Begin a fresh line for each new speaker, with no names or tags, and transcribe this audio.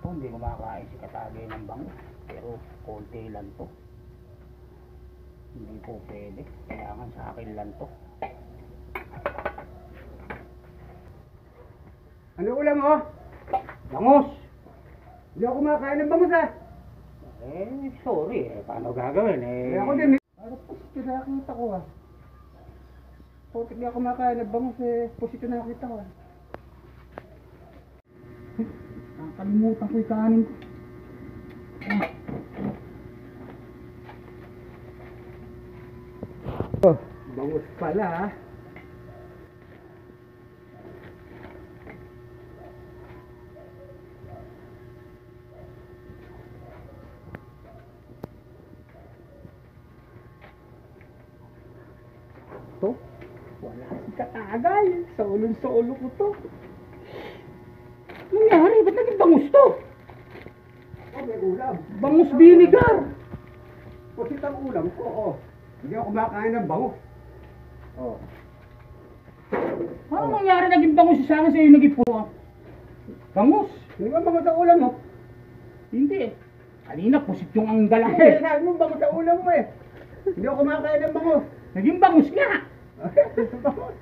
Hindi kumakain si Katagay ng bangus. Pero konti lang to. Hindi po pwede. Kailangan sa akin lang to.
Ano ulam mo?
Bangus!
Hindi ako kumakain ng bangus ah.
Sorry paano gagawin
Ako din eh. Ano posito nakakita ko ah. Putik di ako kumakain ng bangus posito nakakita ko ah. Nakalimutan ko yung kanin ko. Bangus pala ah. To? Wala si Katagay. Sa ulo ko to.
Nangyari? Ba't naging bangus to?
Oh, may ulam.
Bangus vinegar!
Pusit ang ulam ko, oh. Hindi ako kumakain ng bangus. Oh.
Ano nangyari naging bangus sa akin sa'yo naging puno? Bangus?
Hindi ba bangus ang ulam mo?
Hindi. Kanina pusit yung anggal ako
Eh, sabi mo bangus ang ulam mo eh. Hindi ako kumakain ng bangus.
Naging bangus nga!
Bangus.